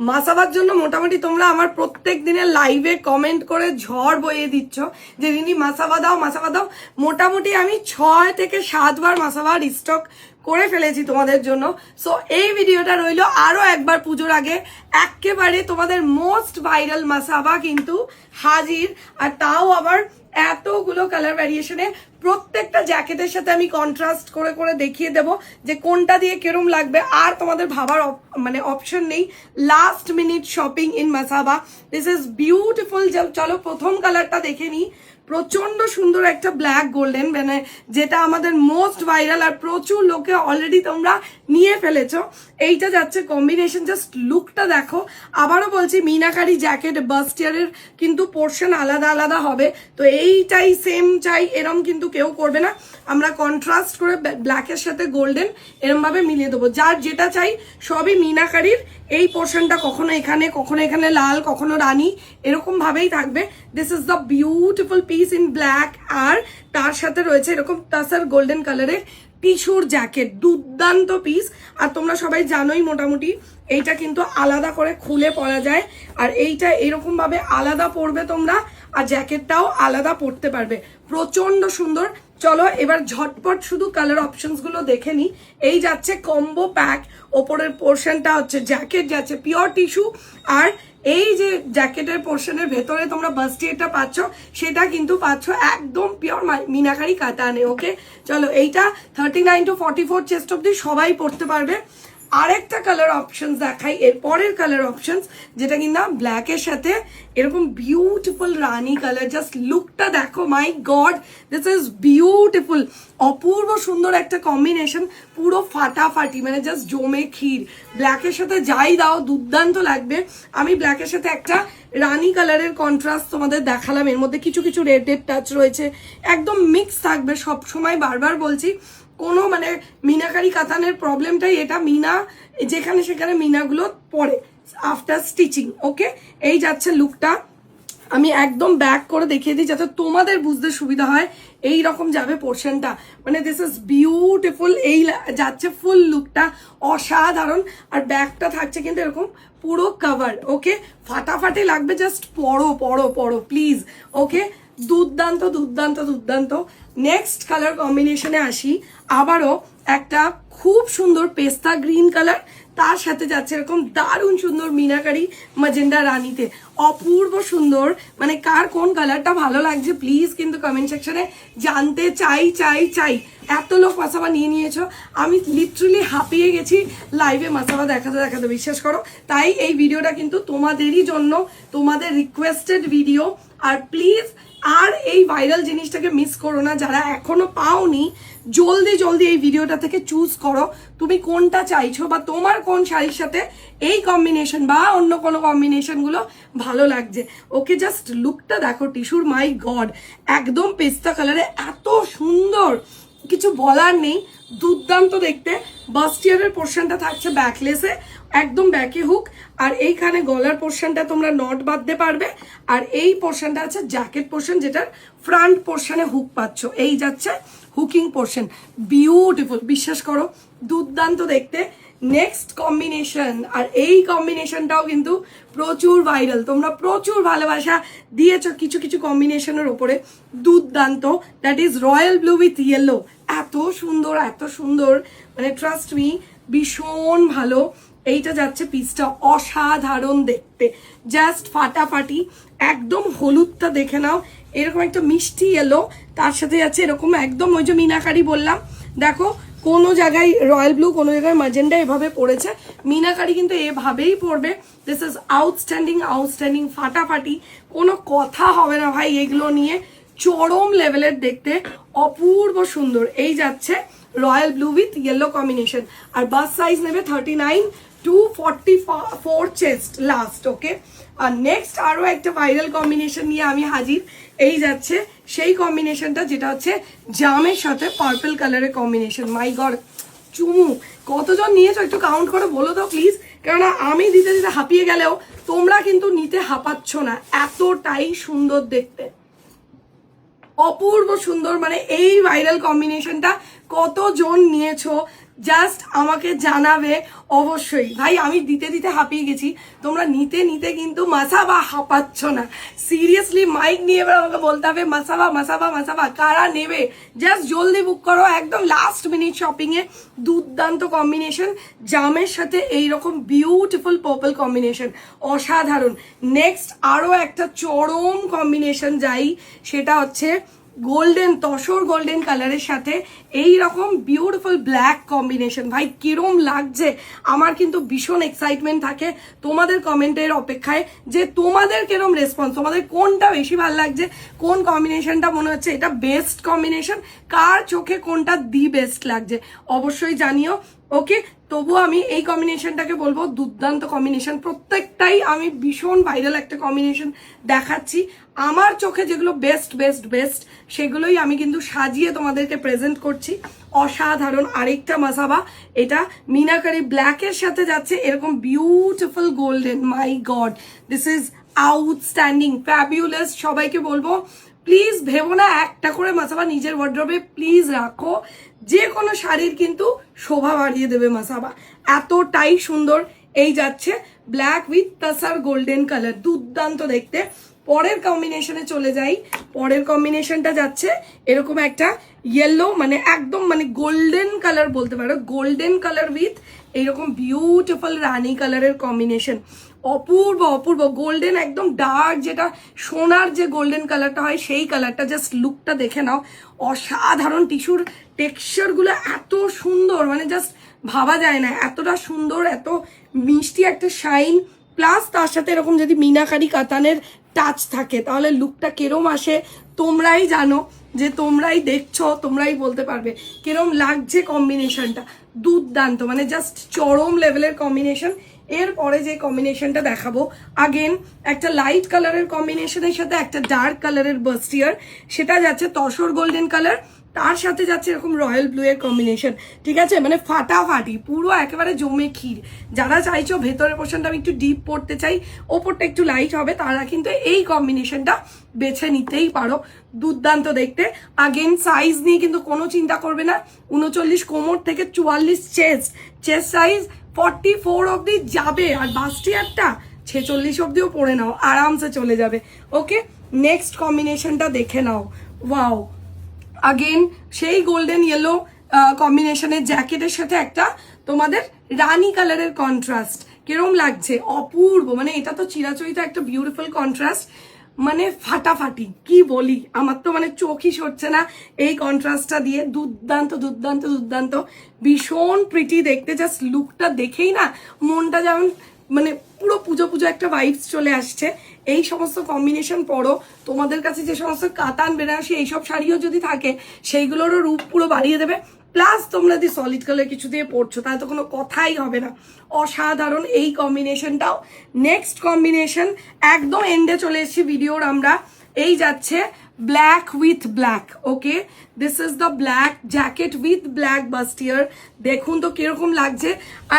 মাসাবার জন্য মোটামুটি তোমরা আমার প্রত্যেক দিনের লাইভে কমেন্ট করে ঝড় বইয়ে দিচ্ছ যে রিনি মাসাবা দাও মাসাবা দাও। মোটামুটি আমি 6 থেকে 7 বার মাসাবা রিস্টক করে ফেলেছি তোমাদের জন্য। সো এই ভিডিওটা রইলো আরো একবার পুজোর আগে একেবারে তোমাদের মোস্ট ভাইরাল মাসাবা কিন্তু হাজির, আর তাও আবার এতগুলো কালার ভ্যারিয়েশনে। প্রত্যেকটা জ্যাকেটের সাথে আমি কন্ট্রাস্ট করে করে দেখিয়ে দেব যে কোনটা দিয়ে কেরম লাগবে, আর তোমাদের ভাবার মানে অপশন নেই। Last minute shopping in Masaba, this is beautiful. চলো প্রথম কালারটা দেখে নিই। প্রচন্ড সুন্দর একটা ব্ল্যাক গোল্ডেন, মানে যেটা আমাদের মোস্ট ভাইরাল আর প্রচুর লোকে অলরেডি তোমরা নিয়ে ফেলেছো। এইটা যাচ্ছে কম্বিনেশন, জাস্ট লুকটা দেখো। আবারও বলছি মিনাকারি জ্যাকেট বাস্টিয়ারের কিন্তু পোর্শন আলাদা আলাদা হবে, তো এইটাই সেম চাই এরম কিন্তু কেউ করবে না। আমরা কন্ট্রাস্ট করে ব্ল্যাকের সাথে গোল্ডেন এরমভাবে মিলিয়ে দেবো, যার যেটা চাই সবই মিনাকারির। এই পোর্শনটা কখনো এখানে লাল, কখনো রানী, এরকম ভাবেই থাকবে। This is the beautiful piece in black, আর তার সাথে রয়েছে এরকম টাসার গোল্ডেন কালারের টিস্যুর জ্যাকেট, দুর্দান্ত পিস। আর তোমরা সবাই জানোই মোটামুটি এইটা কিন্তু আলাদা করে খুলে পরা যায়, আর এইটা এরকম ভাবে আলাদা পরবে তোমরা, আর জ্যাকেটটাও আলাদা পরতে পারবে। প্রচন্ড সুন্দর। চলো এবার ঝটপট শুধু কালার অপশনস গুলো দেখে নি। এই যাচ্ছে কম্বো প্যাক, ওপরের পোর্শনটা হচ্ছে জ্যাকেট যাচ্ছে পিওর টিস্যু, আর এই যে জ্যাকেটের পোর্শনের ভেতরে তোমরা বাস্টিয়ারটা পাচ্ছ সেটা কিন্তু পাচ্ছ একদম পিওর মিনাকারি কাতানে। ওকে চলো, এইটা 39 to 44 চেস্ট অব্দি সবাই পড়তে পারবে। আরেকটা কালার অপশনস দেখাই, এর পরের কালার অপশনস যেটা কিনা ব্ল্যাকের সাথে এরকম বিউটিফুল রানী কালার। জাস্ট লুকটা দেখো, মাই গড দিস ইজ বিউটিফুল। অপূর্ব সুন্দর একটা কম্বিনেশন, পুরো ফাটাফাটি, মানে জাস্ট জমে ক্ষীর। ব্ল্যাকের সাথে যাই দাও দুর্দান্ত লাগবে। আমি ব্ল্যাকের সাথে একটা রানী কালারের কন্ট্রাস্ট তোমাদের দেখালাম, এর মধ্যে কিছু কিছু রেডের টাচ রয়েছে, একদম মিক্স থাকবে সব সময়। বারবার বলছি কোনো মানে মিনাকারি কাতানের প্রবলেমটাই এটা, মিনা যেখানে সেখানে মিনাগুলো পড়ে আফটার স্টিচিং। ওকে এই যাচ্ছে লুকটা, আমি একদম ব্যাক করে দেখিয়ে দিই যাতে তোমাদের বুঝতে সুবিধা হয়। এই রকম যাবে পোর্শনটা, মানে দিস ইজ বিউটিফুল। এই যাচ্ছে ফুল লুকটা অসাধারণ, আর ব্যাকটা থাকছে কিন্তু এরকম পুরো কভার। ওকে ফাটাফাটি লাগবে, জাস্ট পড়ো পড়ো পড়ো প্লিজ। ওকে দুর্দান্ত দুর্দান্ত দুর্দান্ত। নেক্সট কালার কম্বিনেশনে আসি। আবারও একটা খুব সুন্দর পেস্তা গ্রিন কালার, তার সাথে যাচ্ছে এরকম দারুণ সুন্দর মিনাকারি ম্যাজেন্ডা রানীতে। অপূর্ব সুন্দর, মানে কার কোন কালারটা ভালো লাগছে প্লিজ কিন্তু কমেন্ট সেকশনে জানতে চাই চাই চাই। এত লোক মাসাবা নিয়ে নিয়েছো, আমি লিটারালি হাঁপিয়ে গেছি লাইভে মাসাবা দেখাতে দেখাতে, বিশ্বাস করো। তাই এই ভিডিওটা কিন্তু তোমাদেরই জন্য, তোমাদের রিকোয়েস্টেড ভিডিও। আর প্লিজ আর এই ভাইরাল জিনিসটাকে মিস করো না, যারা এখনো পাওনি জলদি জলদি এই ভিডিওটা থেকে চুজ করো তুমি কোনটা চাইছো, বা তোমার কোন শাড়ির সাথে এই কম্বিনেশন বা অন্য কোনো কম্বিনেশনগুলো ভালো লাগছে। ওকে জাস্ট লুকটা দেখো টিস্যুর, মাই গড একদম পেস্তা কালারে, এত সুন্দর কিছু বলার নেই, দুর্দান্ত দেখতে। বাস্টিয়ারের পোর্শনটা থাকছে ব্যাকলেসে, একদম ব্যাকে হুক, আর এইখানে গলার পোর্শনটা তোমরা নট বাঁধতে পারবে, আর এই পোর্শনটা আছে জ্যাকেট পোর্শন, যেটার ফ্রন্ট পোর্শনে হুক পাচ্ছ। এই যাচ্ছে হুকিং পোর্শন, বিউটিফুল, বিশ্বাস করো দুর্দান্ত দেখতে। নেক্সট কম্বিনেশন, আর এই কম্বিনেশনটাও কিন্তু প্রচুর ভাইরাল, তোমরা প্রচুর ভালোবাসা দিয়েছো কিছু কিছু কম্বিনেশনের ওপরে, দুর্দান্ত। That is royal blue with yellow. এত সুন্দর এত সুন্দর, মানে ট্রাস্ট মি ভীষণ ভালো। এইটা যাচ্ছে পিসটা অসাধারণ দেখতে, জাস্ট ফাটাফাটি। একদম হলুদটা দেখে নাও, এরকম একটা মিষ্টি এলো, তার সাথে যাচ্ছে এরকম একদম ওই যে মিনাকারি বললাম, দেখো কোনো জায়গায় রয়্যাল ব্লু, কোনো জায়গায় ম্যাজেন্ডা এভাবে পড়েছে। মিনাকারি কিন্তু এভাবেই পড়বে। দিস ইজ আউটস্ট্যান্ডিং আউটস্ট্যান্ডিং, ফাটাফাটি, কোনো কথা হবে না ভাই এগুলো নিয়ে, চরম লেভেলের দেখতে, অপূর্ব সুন্দর। এই যাচ্ছে royal blue with yellow combination, আর বাস সাইজ নেবে 39 to 44 চেস্ট লাস্ট। ওকে আর নেক্সট আরো একটা ভাইরাল কম্বিনেশন নিয়ে আমি হাজির। এই যাচ্ছে সেই কম্বিনেশনটা যেটা হচ্ছে জামের সাথে পার্পল কালারের কম্বিনেশন। মাই গড চুমু, কতজন নিয়েছো একটু কাউন্ট করে বলো তো প্লিজ, কেননা আমি দিতে দিতে হাঁপিয়ে গেলেও তোমরা কিন্তু নিতে হাঁপাচ্ছ না, এতটাই সুন্দর দেখতে, অপূর্ব সুন্দর। মানে এই ভাইরাল কম্বিনেশনটা কতজন নিয়েছো জাস্ট আমাকে জানাবে অবশ্যই। ভাই আমি দিতে দিতে হাঁপিয়ে গেছি, তোমরা নিতে নিতে কিন্তু মাসাবা হাঁপাচ্ছ না। সিরিয়াসলি মাইক নিয়ে এবার আমাকে বলতে হবে মাসাবা মাসাবা মাসাবা, কারা নেবে জাস্ট জলদি বুক করো। একদম লাস্ট মিনিট শপিংয়ে দুর্দান্ত কম্বিনেশন, জামের সাথে এইরকম বিউটিফুল পার্পল কম্বিনেশন, অসাধারণ। নেক্সট আরও একটা চরম কম্বিনেশন যাই, সেটা হচ্ছে গোল্ডেন, তসর গোল্ডেন কালারের সাথে এই রকম বিউটিফুল ব্ল্যাক কম্বিনেশন। ভাই কিরম লাগছে, আমার কিন্তু ভীষণ এক্সাইটমেন্ট থাকে তোমাদের কমেন্টের অপেক্ষায় যে তোমাদের কিরম রেসপন্স, তোমাদের কোনটা বেশি ভালো লাগছে, কোন কম্বিনেশনটা মনে হচ্ছে এটা বেস্ট কম্বিনেশন, কার চোখে কোনটা দি বেস্ট লাগছে অবশ্যই জানিও। ওকে, তবুও আমি এই কম্বিনেশনটাকে বলবো দুর্দান্ত কম্বিনেশন, প্রত্যেকটাই আমি ভীষণ ভাইরাল একটা কম্বিনেশন দেখাচ্ছি। আমার চোখে যেগুলো বেস্ট বেস্ট বেস্ট সেগুলোই আমি কিন্তু সাজিয়ে তোমাদেরকে প্রেজেন্ট করছি। অসাধারণ আরেকটা মাসাবা, এটা মিনাকারি ব্ল্যাকের সাথে যাচ্ছে এরকম beautiful golden, my god this is outstanding fabulous. সবাইকে বলবো প্লিজ ভেবো না একটা করে মাসাবা নিজের ওয়ার্ড্রবে প্লিজ রাখো, যে কোনো শাড়ির কিন্তু শোভা বাড়িয়ে দেবে মাসাবা, এতটাই সুন্দর। এই যাচ্ছে ব্ল্যাক উইথ তাসার গোল্ডেন কালার, দুর্দান্ত দেখতে। পরের কম্বিনেশনে চলে যাই, পরের কম্বিনেশনটা যাচ্ছে এরকম একটা ইয়েলো, মানে একদম মানে গোল্ডেন কালার বলতে পারো, গোল্ডেন কালার উইথ এইরকম বিউটিফুল রানী কালারের কম্বিনেশন, অপূর্ব অপূর্ব। গোল্ডেন একদম ডার্ক, যেটা সোনার যে গোল্ডেন কালারটা হয় সেই কালারটা, জাস্ট লুকটা দেখে নাও, অসাধারণ। টিস্যুর টেক্সচারগুলো এত সুন্দর, মানে জাস্ট ভাবা যায় না, এতটা সুন্দর, এত মিষ্টি একটা শাইন, প্লাস তার সাথে এরকম যদি মিনাকারি কাতানের টাচ থাকে তাহলে লুকটা কেরম আসে তোমরাই জানো, যে তোমরাই দেখছো তোমরাই বলতে পারবে কেরম লাগছে কম্বিনেশনটা, দুর্দান্ত, মানে জাস্ট চরম লেভেলের কম্বিনেশন। এরপরে যে কম্বিনেশনটা দেখাবো আগেন একটা লাইট কালারের কম্বিনেশনের সাথে একটা ডার্ক কালারের বাস্টিয়ার, সেটা যাচ্ছে তসর গোল্ডেন কালার, তার সাথে যাচ্ছে এরকম রয়্যাল ব্লু এর কম্বিনেশন, ঠিক আছে, মানে ফাটাফাটি পুরো একেবারে জমে ক্ষীর। যারা চাইছো ভেতরের পোর্শনটা আমি একটু ডিপ পড়তে চাই, ওপরটা একটু লাইট হবে, তারা কিন্তু এই কম্বিনেশনটা বেছে নিতেই পারো, দুর্দান্ত দেখতে। আগেন সাইজ নিয়ে কিন্তু কোনো চিন্তা করবে না, 39 কোমর থেকে 44 চেস্ট সাইজ 44 অব্দি যাবে, আর বাস্টিয়ারটা 46 অব্দিও পরে নাও, আরামসে চলে যাবে। ওকে, নেক্সট কম্বিনেশনটা দেখে নাও, ওয়াও, আগেন সেই গোল্ডেন ইয়েলো কম্বিনেশনের জ্যাকেটের সাথে একটা তোমাদের রানী কালারের কন্ট্রাস্ট, কিরম লাগছে, অপূর্ব, মানে এটা তো চিরাচরিত একটা বিউটিফুল কন্ট্রাস্ট, মানে ফাটাফাটি, কি বলি, আমার তো মানে চোখই সরছে না এই কন্ট্রাস্টটা দিয়ে, দুর্দান্ত দুর্দান্ত দুর্দান্ত, ভীষণ প্রিটি দেখতে, জাস্ট লুকটা দেখেই না মনটা যেমন মানে পুরো পুজো পুজো একটা ভাইবস চলে আসছে। এই সমস্ত কম্বিনেশন পরো, তোমাদের কাছে যে সমস্ত কাতান বেনারসি এইসব শাড়িও যদি থাকে সেইগুলোরও রূপ পুরো বাড়িয়ে দেবে, প্লাস তোমরা যদি সলিড কালার কিছু দিয়ে পড়ছো তাহলে তো কোনো কথাই হবে না, অসাধারণ এই কম্বিনেশনটাও। নেক্সট কম্বিনেশন একদম এন্ডে চলে এসেছি ভিডিওর আমরা, এই যাচ্ছে black with black. Okay, this is the black jacket with black bustier, देखूं तो किरकम लागছে।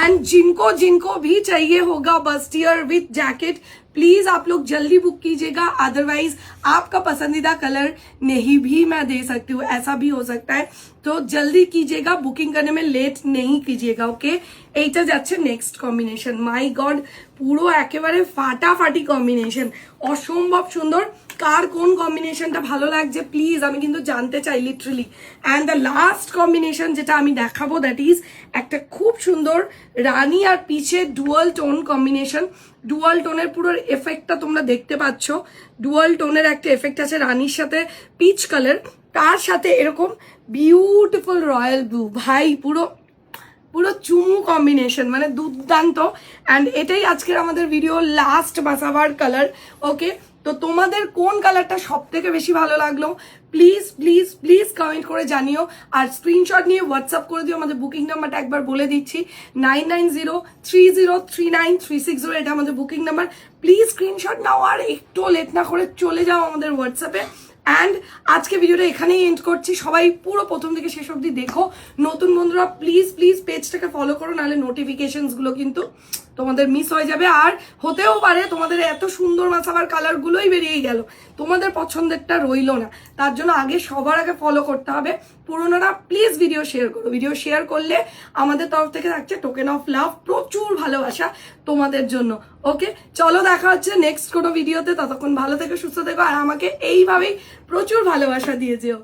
एंड जिनको जिनको भी चाहिए होगा बस्टियर विथ जैकेट, प्लीज आप लोग जल्दी बुक कीजिएगा, अदरवाइज आपका पसंदीदा कलर नहीं भी मैं दे सकती हूँ, ऐसा भी हो सकता है, तो जल्दी कीजिएगा, बुकिंग करने में लेट नहीं कीजिएगा। ओके, এইটা যাচ্ছে নেক্সট কম্বিনেশন, মাই গড পুরো একেবারে ফাটাফাটি কম্বিনেশন, অসম্ভব সুন্দর। কার কোন কম্বিনেশনটা ভালো লাগছে প্লিজ আমি কিন্তু জানতে চাই literally. And the last combination যেটা আমি দেখাবো দ্যাট ইজ একটা খুব সুন্দর রানী আর পিচে ডুয়াল টোন কম্বিনেশন, ডুয়াল টোনের পুরো এফেক্টটা তোমরা দেখতে পাচ্ছ, ডুয়াল টোনের একটা এফেক্ট আছে রানীর সাথে পিচ কালার, তার সাথে এরকম বিউটিফুল রয়্যাল ব্লু, ভাই পুরো পুরো চুমু কম্বিনেশন, মানে দুর্দান্ত। অ্যান্ড এটাই আজকের আমাদের ভিডিও লাস্ট মাসাবার কালার। ওকে, তো তোমাদের কোন কালারটা সব থেকে বেশি ভালো লাগলো প্লিজ প্লিজ প্লিজ কমেন্ট করে জানিও, আর স্ক্রিনশট নিয়ে হোয়াটসঅ্যাপ করে দিও। আমাদের বুকিং নাম্বারটা একবার বলে দিচ্ছি, 9903039360, এটা আমাদের বুকিং নাম্বার। প্লিজ স্ক্রিনশট নাও আর একটু লেট না করে চলে যাও আমাদের হোয়াটসঅ্যাপে। অ্যান্ড আজকে ভিডিওটা এখানেই এন্ড করছি, সবাই পুরো প্রথম থেকে শেষ অবধি দেখো। নতুন বন্ধুরা প্লিজ প্লিজ পেজটাকে ফলো করো, নাহলে নোটিফিকেশনসগুলো কিন্তু তোমাদের মিস হয়ে যাবে। আর হতেও পারে তোমাদের এত সুন্দর মাসাবার কালারগুলোই বেরিয়ে গেল, তোমাদের পছন্দেরটা রইলো না। তার জন্য আগে সবার আগে ফলো করতে হবে। পুরোনোরা প্লিজ ভিডিও শেয়ার করো, ভিডিও শেয়ার করলে আমাদের তরফ থেকে থাকছে টোকেন অফ লাভ, প্রচুর ভালোবাসা তোমাদের জন্য। ওকে, চলো দেখা হচ্ছে নেক্সট কোনো ভিডিওতে। ততক্ষণ ভালো থেকো, সুস্থ থেকো, আর আমাকে এইভাবেই প্রচুর ভালোবাসা দিয়ে যেও।